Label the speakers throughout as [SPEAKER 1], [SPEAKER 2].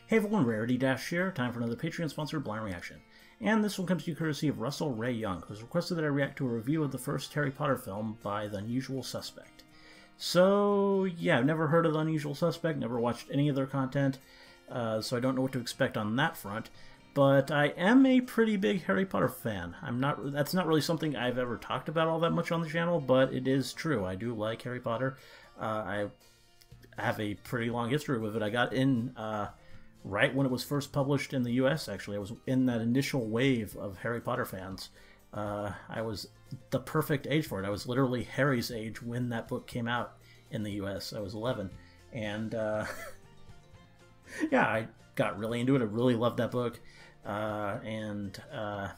[SPEAKER 1] Hey everyone, Rarity Dash here. Time for another Patreon-sponsored blind reaction. And this one comes to you courtesy of Russell Ray Young, who's requested that I react to a review of the first Harry Potter film by The Unusual Suspect. So, yeah, I've never heard of The Unusual Suspect, never watched any of their content, so I don't know what to expect on that front. But I am a pretty big Harry Potter fan. That's not really something I've ever talked about all that much on the channel, but it is true. I do like Harry Potter. I have a pretty long history with it. I got in right when it was first published in the US, actually. I was in that initial wave of Harry Potter fans. I was the perfect age for it. I was literally Harry's age when that book came out in the US. I was 11. And yeah, I got really into it. I really loved that book. Yeah,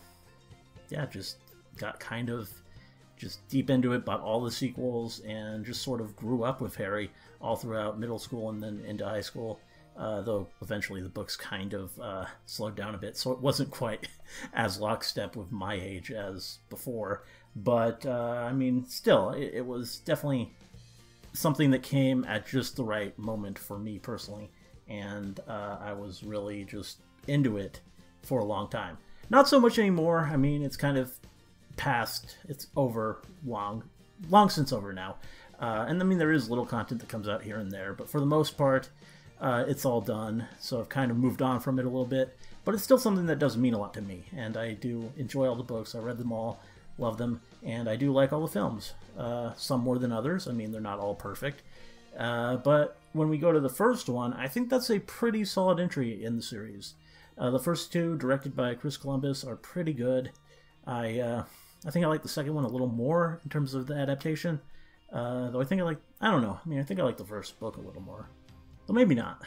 [SPEAKER 1] just got kind of just deep into it, bought all the sequels, and just sort of grew up with Harry all throughout middle school and then into high school. Though eventually the books kind of slowed down a bit, so it wasn't quite as lockstep with my age as before. But, I mean, still, it was definitely something that came at just the right moment for me personally. And I was really just into it for a long time. Not so much anymore. I mean, it's kind of past. It's over long since over now. And I mean, there is little content that comes out here and there, but for the most part, it's all done, so I've kind of moved on from it a little bit, but it's still something that does mean a lot to me, and I do enjoy all the books. I read them all, love them, and I do like all the films. Some more than others. I mean, they're not all perfect, but when we go to the first one, I think that's a pretty solid entry in the series. The first two, directed by Chris Columbus, are pretty good. I think I like the second one a little more in terms of the adaptation, though I think I don't know, I mean, I think I like the first book a little more. Well, maybe not.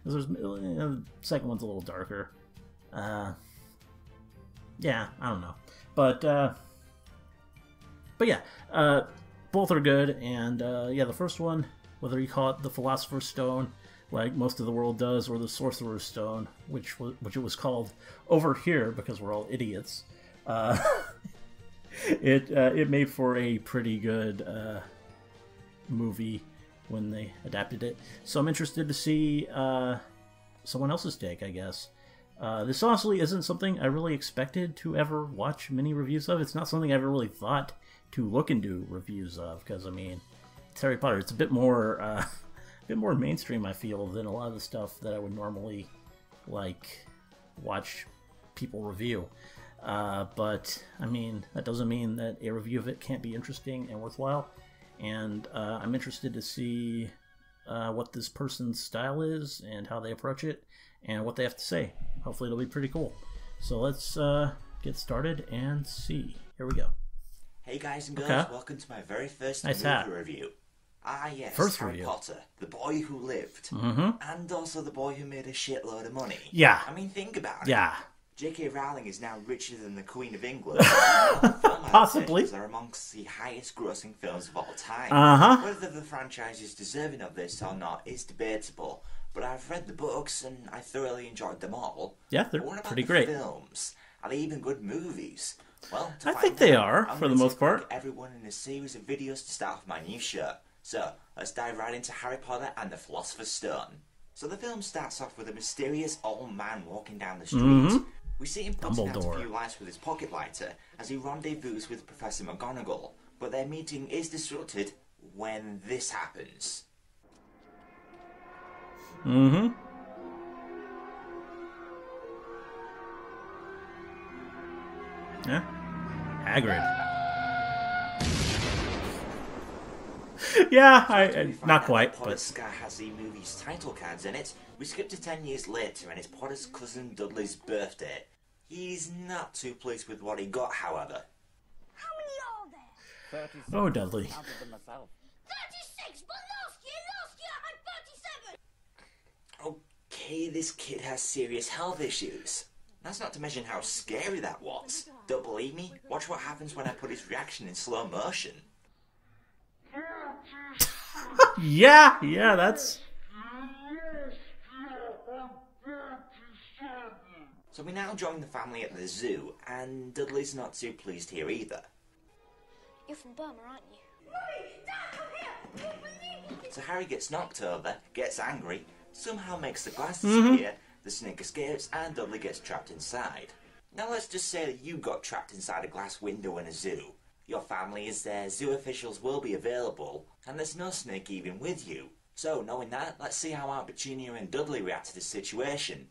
[SPEAKER 1] Because the second one's a little darker. Yeah, I don't know. But yeah, both are good. And yeah, the first one, whether you call it the Philosopher's Stone, like most of the world does, or the Sorcerer's Stone, which it was called over here because we're all idiots, it made for a pretty good movie when they adapted it. So I'm interested to see someone else's take, I guess. This honestly isn't something I really expected to ever watch many reviews of. It's not something I ever really thought to look into reviews of, because, I mean, it's Harry Potter. It's a bit more mainstream, I feel, than a lot of the stuff that I would normally, like, watch people review. But, I mean, that doesn't mean that a review of it can't be interesting and worthwhile. And I'm interested to see what this person's style is and how they approach it and what they have to say. Hopefully it'll be pretty cool. So let's get started and see. Here we go.
[SPEAKER 2] Hey guys and girls, welcome to my very first movie review. Ah yes,
[SPEAKER 1] first
[SPEAKER 2] Harry
[SPEAKER 1] review.
[SPEAKER 2] Potter, the boy who lived, and also the boy who made a shitload of money.
[SPEAKER 1] Yeah.
[SPEAKER 2] I mean, think about it.
[SPEAKER 1] Yeah.
[SPEAKER 2] J.K. Rowling is now richer than the Queen of England.
[SPEAKER 1] Possibly.
[SPEAKER 2] They're amongst the highest grossing films of all time. Whether the franchise is deserving of this or not is debatable, but I've read the books and I thoroughly enjoyed them all.
[SPEAKER 1] Yeah, they're pretty great.
[SPEAKER 2] Films? Are they even good movies? Well,
[SPEAKER 1] I think they are, for the most part.
[SPEAKER 2] Everyone in a series of videos to start off my new show. So, let's dive right into Harry Potter and the Philosopher's Stone. So the film starts off with a mysterious old man walking down the street. We see him putting out a few lights with his pocket lighter as he rendezvous with Professor McGonagall, but their meeting is disrupted when this happens.
[SPEAKER 1] Yeah. Hagrid. Yeah, not quite.
[SPEAKER 2] Potter's Scar has the movie's title cards in it. We skip to 10 years later and it's Potter's cousin Dudley's birthday. He's not too pleased with what he got, however.
[SPEAKER 3] How many are there?
[SPEAKER 4] 36.
[SPEAKER 1] Oh, Dudley.
[SPEAKER 3] 36, but last year I had 37.
[SPEAKER 2] Okay, this kid has serious health issues. That's not to mention how scary that was. Don't believe me? Watch what happens when I put his reaction in slow motion.
[SPEAKER 1] Yeah, that's...
[SPEAKER 2] So we now join the family at the zoo, and Dudley's not too pleased here either.
[SPEAKER 3] You're from Burma, aren't you? Mummy! Dad, come here!
[SPEAKER 2] So Harry gets knocked over, gets angry, somehow makes the glass disappear, the snake escapes, and Dudley gets trapped inside. Now let's just say that you got trapped inside a glass window in a zoo. Your family is there, zoo officials will be available, and there's no snake even with you. So, knowing that, let's see how Aunt Petunia and Dudley react to this situation.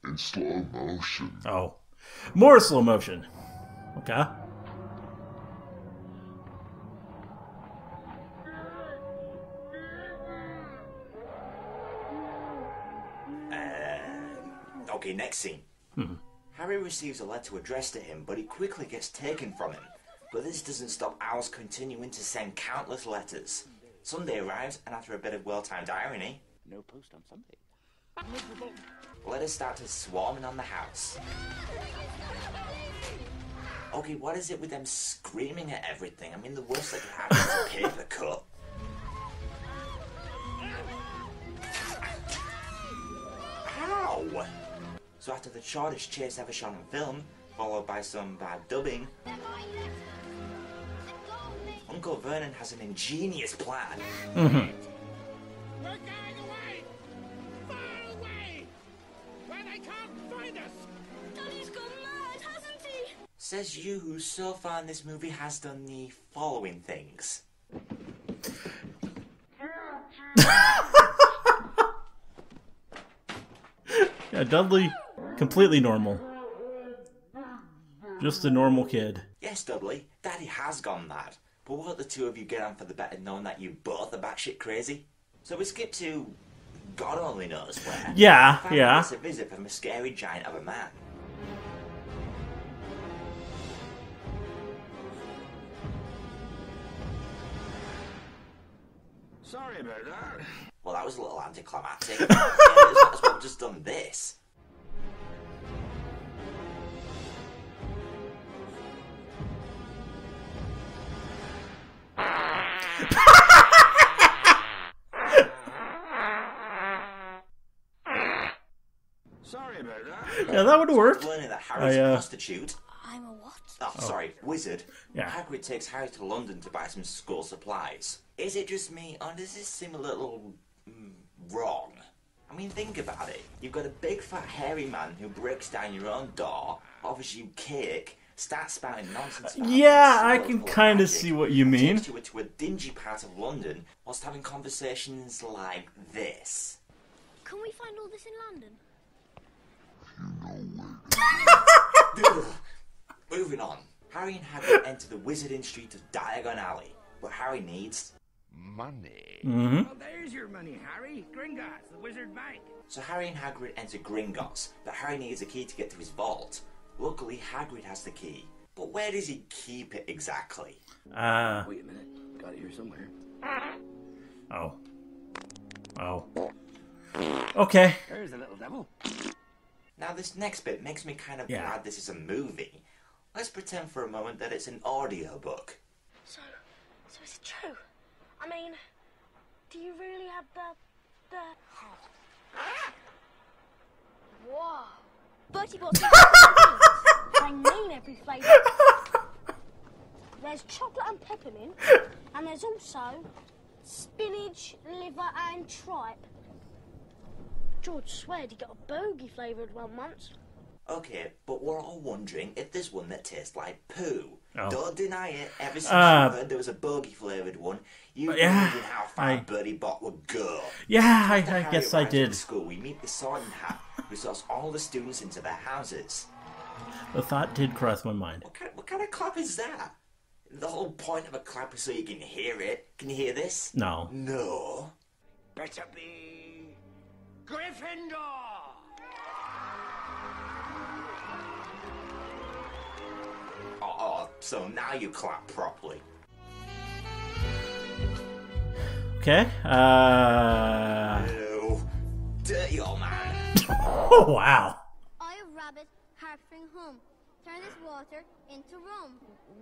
[SPEAKER 4] In slow motion.
[SPEAKER 1] Oh. More slow motion. Okay.
[SPEAKER 2] Okay, next scene. Harry receives a letter addressed to him, but it quickly gets taken from him. But this doesn't stop Owls continuing to send countless letters. Sunday arrives, and after a bit of well-timed irony,
[SPEAKER 5] no post on Sunday.
[SPEAKER 2] letters start to swarming on the house. Okay, what is it with them screaming at everything? I mean, the worst that could happen is a paper cut. Ow! So after the shortest chase ever shot on film, followed by some bad dubbing, Uncle Vernon has an ingenious plan.
[SPEAKER 5] We're going away! Far away! Where they can't find us!
[SPEAKER 3] Daddy's gone mad, hasn't he?
[SPEAKER 2] Says you who so far in this movie has done the following things.
[SPEAKER 1] Yeah, Dudley, completely normal. Just a normal kid.
[SPEAKER 2] Yes, Dudley, Daddy has gone mad. But won't the two of you get on for the better knowing that you both are batshit crazy? So we skip to God only knows where.
[SPEAKER 1] Yeah,
[SPEAKER 2] Finally
[SPEAKER 1] yeah.
[SPEAKER 2] gets a visit from a scary giant of a man.
[SPEAKER 5] Sorry about that.
[SPEAKER 2] Well, that was a little anticlimactic. Yeah, it's not as well just done this.
[SPEAKER 5] Sorry about that.
[SPEAKER 1] Yeah, that would work.
[SPEAKER 2] Learning that Harry's a prostitute.
[SPEAKER 3] I'm a what?
[SPEAKER 2] Oh, sorry, wizard.
[SPEAKER 1] Yeah.
[SPEAKER 2] Hagrid takes Harry to London to buy some school supplies. Is it just me, or does this seem a little wrong? I mean, think about it. You've got a big fat hairy man who breaks down your own door, offers you cake, starts spouting nonsense about
[SPEAKER 1] Yeah, I
[SPEAKER 2] this
[SPEAKER 1] can
[SPEAKER 2] world full of
[SPEAKER 1] kind of
[SPEAKER 2] magic,
[SPEAKER 1] see what you mean.
[SPEAKER 2] takes you to a dingy part of London whilst having conversations like this.
[SPEAKER 3] Can we find all this in London?
[SPEAKER 2] Moving on. Harry and Hagrid enter the Wizarding Street of Diagon Alley, but Harry needs
[SPEAKER 4] Money.
[SPEAKER 5] Well, there's your money, Harry. Gringotts, the wizard bank.
[SPEAKER 2] So Harry and Hagrid enter Gringotts, but Harry needs a key to get to his vault. Luckily, Hagrid has the key. But where does he keep it exactly?
[SPEAKER 5] Wait a minute. Got it here somewhere.
[SPEAKER 1] Oh. Oh. Okay.
[SPEAKER 5] There's the little devil.
[SPEAKER 2] Now this next bit makes me kind of
[SPEAKER 1] Yeah.
[SPEAKER 2] glad this is a movie. Let's pretend for a moment that it's an audiobook.
[SPEAKER 3] So is it true? I mean, do you really have the... Whoa. Bertie bought I mean every flavour. There's chocolate and peppermint, and there's also spinach, liver and tripe. George sweared he got a bogey flavoured one once.
[SPEAKER 2] Okay, but we're all wondering if there's one that tastes like poo.
[SPEAKER 1] Oh.
[SPEAKER 2] Don't deny it. Ever since you heard there was a bogey flavoured one, you've been
[SPEAKER 1] yeah,
[SPEAKER 2] wondering how far Bertie Bott would go.
[SPEAKER 1] Yeah,
[SPEAKER 2] After
[SPEAKER 1] I
[SPEAKER 2] Harry
[SPEAKER 1] guess I
[SPEAKER 2] arrives at
[SPEAKER 1] did.
[SPEAKER 2] the school, we meet the Sorting Hat, who sorts all the students into their houses.
[SPEAKER 1] The thought did cross my mind.
[SPEAKER 2] What kind of clap is that? The whole point of a clap is so you can hear it. Can you hear this?
[SPEAKER 1] No.
[SPEAKER 2] No.
[SPEAKER 5] Better be Gryffindor.
[SPEAKER 2] Oh, so now you clap properly.
[SPEAKER 1] Okay.
[SPEAKER 2] No. Dirty old man.
[SPEAKER 1] Oh, wow.
[SPEAKER 3] I a rabbit harping home. Turn this water into rum.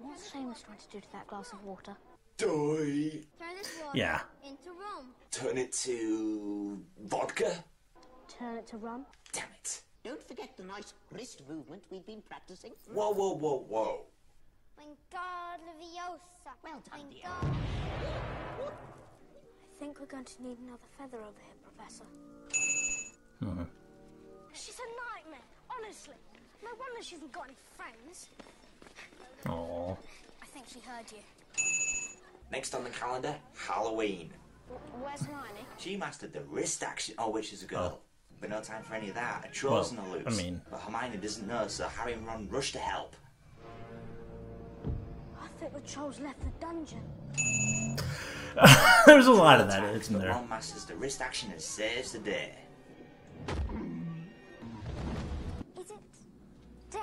[SPEAKER 3] What's Seamus trying to do to that glass of water?
[SPEAKER 2] Die.
[SPEAKER 3] Turn this water
[SPEAKER 1] Yeah.
[SPEAKER 3] into rum.
[SPEAKER 2] Turn it to vodka?
[SPEAKER 3] Turn it to rum.
[SPEAKER 2] Damn it.
[SPEAKER 6] Don't forget the nice wrist movement we've been practicing.
[SPEAKER 2] Whoa, whoa, whoa, whoa.
[SPEAKER 3] Wingardium Leviosa.
[SPEAKER 6] Well done, dear.
[SPEAKER 3] I think we're going to need another feather over here, Professor. She's a nightmare, honestly. No wonder she hasn't got any friends.
[SPEAKER 1] Aww.
[SPEAKER 3] I think she heard you.
[SPEAKER 2] Next on the calendar, Halloween.
[SPEAKER 3] Where's Hermione?
[SPEAKER 2] She mastered the wrist action. Oh, which is a girl. But no time for any of that. A troll's
[SPEAKER 1] Well,
[SPEAKER 2] on the loose.
[SPEAKER 1] I mean-
[SPEAKER 2] But Hermione doesn't know, so Harry and Ron rush to help.
[SPEAKER 3] I think the trolls left the dungeon.
[SPEAKER 1] There's a lot of that,
[SPEAKER 2] Time,
[SPEAKER 1] isn't
[SPEAKER 2] but
[SPEAKER 1] there?
[SPEAKER 2] Ron masters the wrist action and saves the day.
[SPEAKER 3] Is it dead?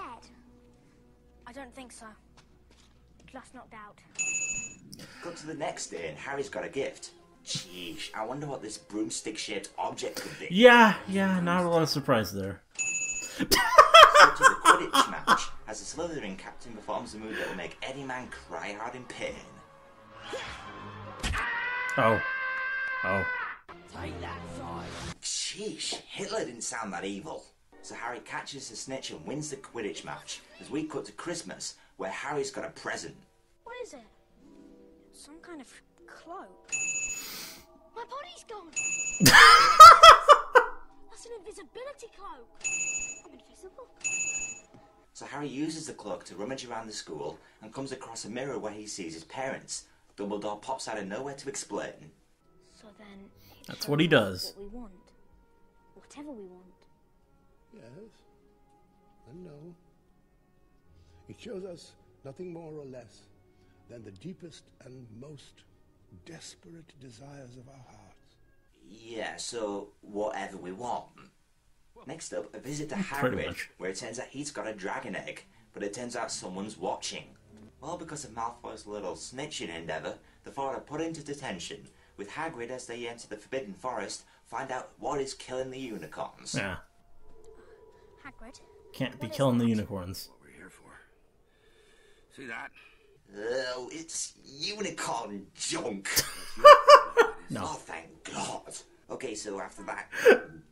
[SPEAKER 3] I don't think so. Glass knocked out.
[SPEAKER 2] Cut to the next day and Harry's got a gift. Jeez, I wonder what this broomstick-shaped object could be.
[SPEAKER 1] Yeah, not a lot of surprise there.
[SPEAKER 2] Cut to the Quidditch match as the Slytherin captain performs a move that will make any man cry out in pain.
[SPEAKER 1] Oh.
[SPEAKER 2] Sheesh, Hitler didn't sound that evil. So Harry catches the snitch and wins the Quidditch match as we cut to Christmas where Harry's got a present.
[SPEAKER 3] What is it? Some kind of cloak. My body's gone. That's an invisibility cloak. I'm invisible.
[SPEAKER 2] So Harry uses the cloak to rummage around the school and comes across a mirror where he sees his parents. Dumbledore pops out of nowhere to explain.
[SPEAKER 3] So then...
[SPEAKER 1] That's what he does.
[SPEAKER 3] What we want. Whatever we want.
[SPEAKER 7] Yes and no. It shows us nothing more or less than the deepest and most desperate desires of our hearts.
[SPEAKER 2] Yeah, so whatever we want. Next up, a visit to
[SPEAKER 1] Pretty
[SPEAKER 2] Hagrid,
[SPEAKER 1] much.
[SPEAKER 2] where it turns out he's got a dragon egg, but it turns out someone's watching. Well, because of Malfoy's little snitching endeavour, the four are put into detention, with Hagrid as they enter the Forbidden Forest, find out what is killing the unicorns.
[SPEAKER 1] Yeah.
[SPEAKER 3] Hagrid?
[SPEAKER 1] Can't be killing the unicorns.
[SPEAKER 5] What we're here for. See that?
[SPEAKER 2] Oh, it's unicorn junk.
[SPEAKER 1] No.
[SPEAKER 2] Oh, thank God. Okay, so after that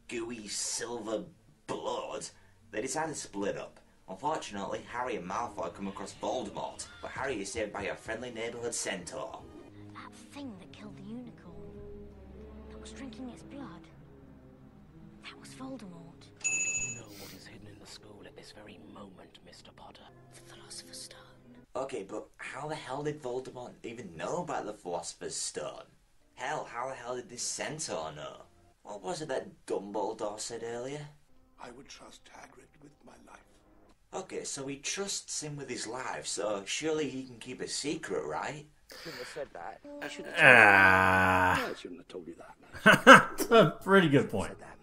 [SPEAKER 2] gooey silver blood, they decide to split up. Unfortunately, Harry and Malfoy come across Voldemort, but Harry is saved by a friendly neighbourhood centaur.
[SPEAKER 3] That thing that killed the unicorn. That was drinking its blood. That was Voldemort.
[SPEAKER 8] You know what is hidden in the school at this very moment, Mr. Potter.
[SPEAKER 3] The Philosopher's Stone.
[SPEAKER 2] Okay, but how the hell did Voldemort even know about the Philosopher's Stone? Hell, how the hell did this centaur know? What was it that Dumbledore said earlier?
[SPEAKER 7] I would trust Hagrid with my life.
[SPEAKER 2] Okay, so he trusts him with his life, so surely he can keep a secret, right?
[SPEAKER 8] Shouldn't have said that. I should have
[SPEAKER 1] Ah.
[SPEAKER 7] I shouldn't have told you that.
[SPEAKER 1] That's a pretty good point.
[SPEAKER 8] said that.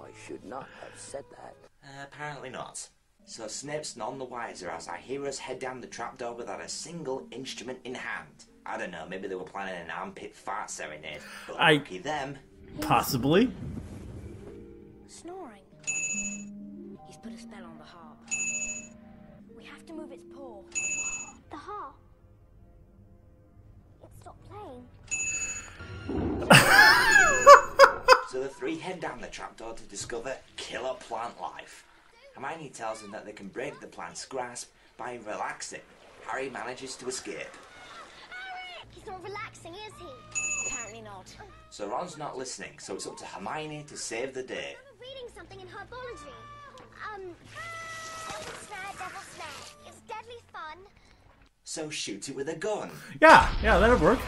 [SPEAKER 8] I should not have said that.
[SPEAKER 2] Apparently not. So Snape's none the wiser as our heroes head down the trapdoor without a single instrument in hand. I don't know, maybe they were planning an armpit fart serenade, but lucky them.
[SPEAKER 1] Possibly.
[SPEAKER 3] Snoring. He's put a spell on the harp. We have to move its paw. The harp? It stopped playing.
[SPEAKER 2] So the three head down the trapdoor to discover killer plant life. Hermione tells them that they can break the plant's grasp by relaxing. Harry manages to escape.
[SPEAKER 3] He's not relaxing, is he? Apparently not.
[SPEAKER 2] So Ron's not listening, so it's up to Hermione to save the day.
[SPEAKER 3] I'm reading something in herbology. Silver snare, devil snare. It's deadly fun.
[SPEAKER 2] So shoot it with a gun.
[SPEAKER 1] Yeah, that'd work.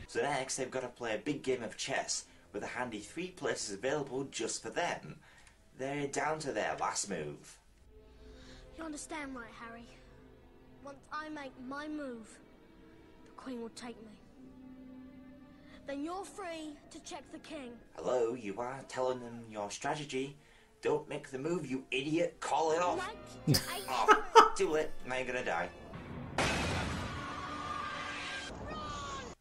[SPEAKER 2] So next they've got to play a big game of chess with a handy 3 places available just for them. They're down to their last move.
[SPEAKER 3] You understand, right, Harry? Once I make my move, the Queen will take me. Then you're free to check the King.
[SPEAKER 2] Hello, you are telling them your strategy. Don't make the move, you idiot. Call it off.
[SPEAKER 3] Knight,
[SPEAKER 2] Oh, too late. Now you're gonna die.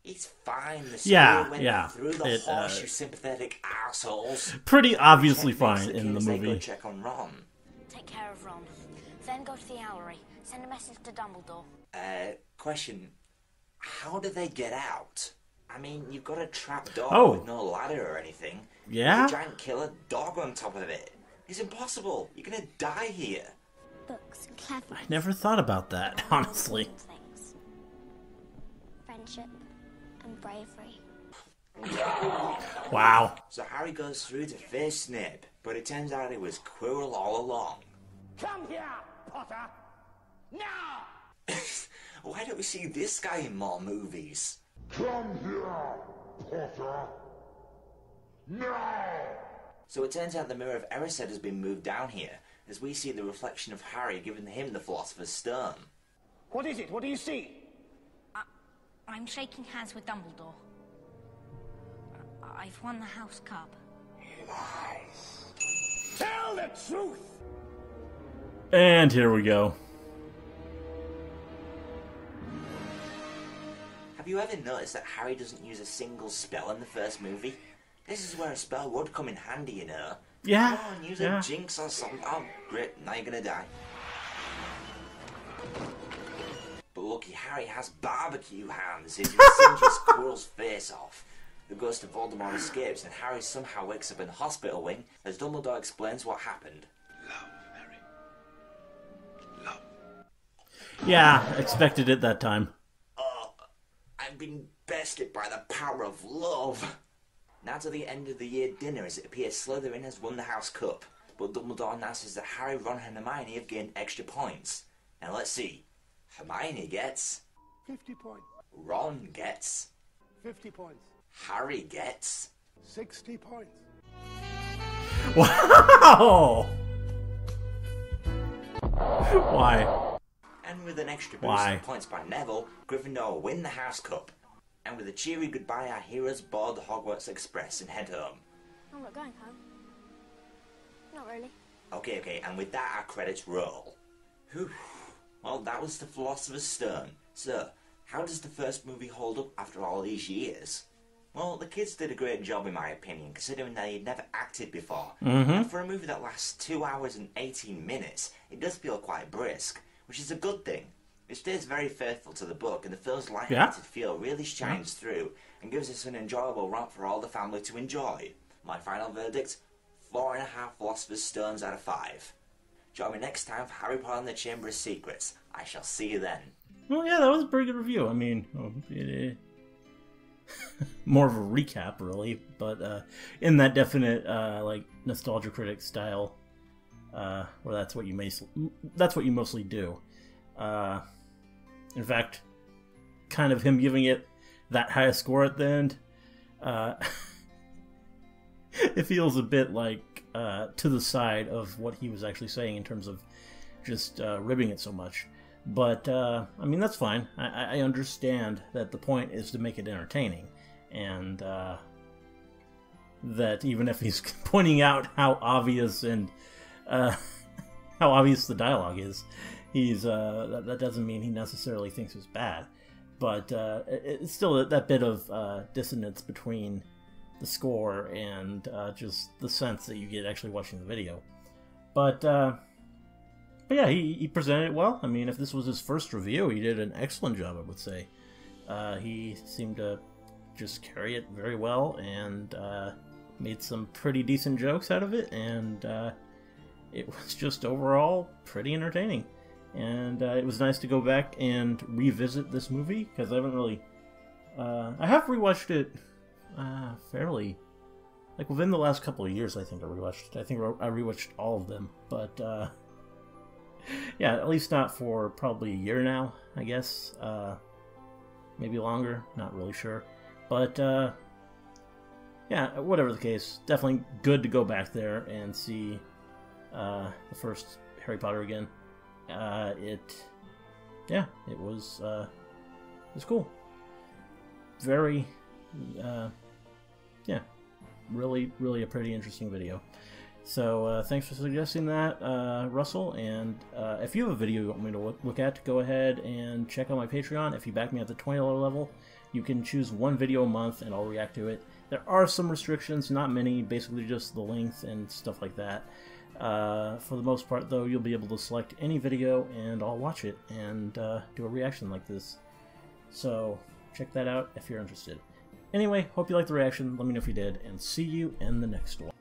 [SPEAKER 2] He's fine. The spear
[SPEAKER 1] Yeah,
[SPEAKER 2] went
[SPEAKER 1] yeah.
[SPEAKER 2] through the
[SPEAKER 1] It,
[SPEAKER 2] horse, you sympathetic assholes.
[SPEAKER 1] Pretty obviously
[SPEAKER 2] Check makes
[SPEAKER 1] fine
[SPEAKER 2] the
[SPEAKER 1] in the
[SPEAKER 2] king say go
[SPEAKER 1] movie.
[SPEAKER 2] check on Ron.
[SPEAKER 3] Take care of Ron. Then go to the Owlery. Send a message to Dumbledore.
[SPEAKER 2] Question. How do they get out? I mean, you've got a trap door
[SPEAKER 1] Oh.
[SPEAKER 2] with no ladder or anything.
[SPEAKER 1] Yeah?
[SPEAKER 2] A giant killer dog on top of it. It's impossible. You're gonna die here.
[SPEAKER 3] Books, clever
[SPEAKER 1] I never thought about that, honestly.
[SPEAKER 3] things. Friendship and bravery.
[SPEAKER 1] Wow.
[SPEAKER 2] So Harry goes through to face Snape, but it turns out it was Quirrell all along.
[SPEAKER 5] Come here, Potter! Now!
[SPEAKER 2] Why don't we see this guy in more movies?
[SPEAKER 4] Come here, Potter. Now!
[SPEAKER 2] So it turns out the Mirror of Erised has been moved down here, as we see the reflection of Harry giving him the Philosopher's Stone.
[SPEAKER 5] What is it? What do you see?
[SPEAKER 9] I'm shaking hands with Dumbledore. I've won the House Cup.
[SPEAKER 5] Lies. Tell the truth!
[SPEAKER 1] And here we go.
[SPEAKER 2] Have you ever noticed that Harry doesn't use a single spell in the first movie? This is where a spell would come in handy, you know.
[SPEAKER 1] Yeah.
[SPEAKER 2] Come on, use a jinx or something. Oh, great, now you're gonna die. But lucky Harry has barbecue hands. He just singes Quirrell's face off. The ghost of Voldemort escapes, and Harry somehow wakes up in the hospital wing as Dumbledore explains what happened.
[SPEAKER 4] Love, Harry. Love.
[SPEAKER 1] Yeah, expected it that time.
[SPEAKER 2] Oh, I've been bested by the power of love. Now to the end of the year dinner, as it appears Slytherin has won the House Cup, but Dumbledore announces that Harry, Ron and Hermione have gained extra points. And let's see. Hermione gets...
[SPEAKER 7] 50 points.
[SPEAKER 2] Ron gets...
[SPEAKER 7] 50 points.
[SPEAKER 2] Harry gets...
[SPEAKER 7] 60 points.
[SPEAKER 1] Wow! Why?
[SPEAKER 2] And with an extra boost of points by Neville, Gryffindor win the House Cup. And with a cheery goodbye, our heroes board the Hogwarts Express and head home.
[SPEAKER 3] I'm not going home. Not really.
[SPEAKER 2] Okay, and with that, our credits roll. Whew. Well, that was the Philosopher's Stone. So, how does the first movie hold up after all these years? Well, the kids did a great job in my opinion, considering they had never acted before. And for a movie that lasts 2 hours and 18 minutes, it does feel quite brisk, which is a good thing. It stays very faithful to the book, and the film's light-hearted feel really shines through and gives us an enjoyable romp for all the family to enjoy. My final verdict, 4.5 Philosopher's Stones out of 5. Join me next time for Harry Potter and the Chamber of Secrets. I shall see you then.
[SPEAKER 1] Well, yeah, that was a pretty good review. I mean, more of a recap, really, but in that definite like nostalgia critic style, where that's what you mostly do. In fact, kind of him giving it that high a score at the end, it feels a bit like to the side of what he was actually saying in terms of just ribbing it so much. But, I mean, that's fine. I understand that the point is to make it entertaining. And that even if he's pointing out how obvious and how obvious the dialogue is, he's that doesn't mean he necessarily thinks it's bad. But it's still that bit of dissonance between the score and just the sense that you get actually watching the video. But yeah, he presented it well. I mean, if this was his first review, he did an excellent job, I would say. He seemed to just carry it very well and made some pretty decent jokes out of it, and it was just overall pretty entertaining. And it was nice to go back and revisit this movie, because I haven't really... I have rewatched it fairly... like, within the last couple of years, I think I rewatched it. I think I rewatched all of them, but... yeah, at least not for probably a year now, I guess. Maybe longer, not really sure. But, yeah, whatever the case, definitely good to go back there and see the first Harry Potter again. It was cool. Very, yeah, really a pretty interesting video. So thanks for suggesting that, Russell, and if you have a video you want me to look at, go ahead and check out my Patreon. If you back me at the $20 level, you can choose one video a month and I'll react to it. There are some restrictions, not many, basically just the length and stuff like that. For the most part, though, you'll be able to select any video and I'll watch it and do a reaction like this. So check that out if you're interested. Anyway, hope you liked the reaction, let me know if you did, and see you in the next one.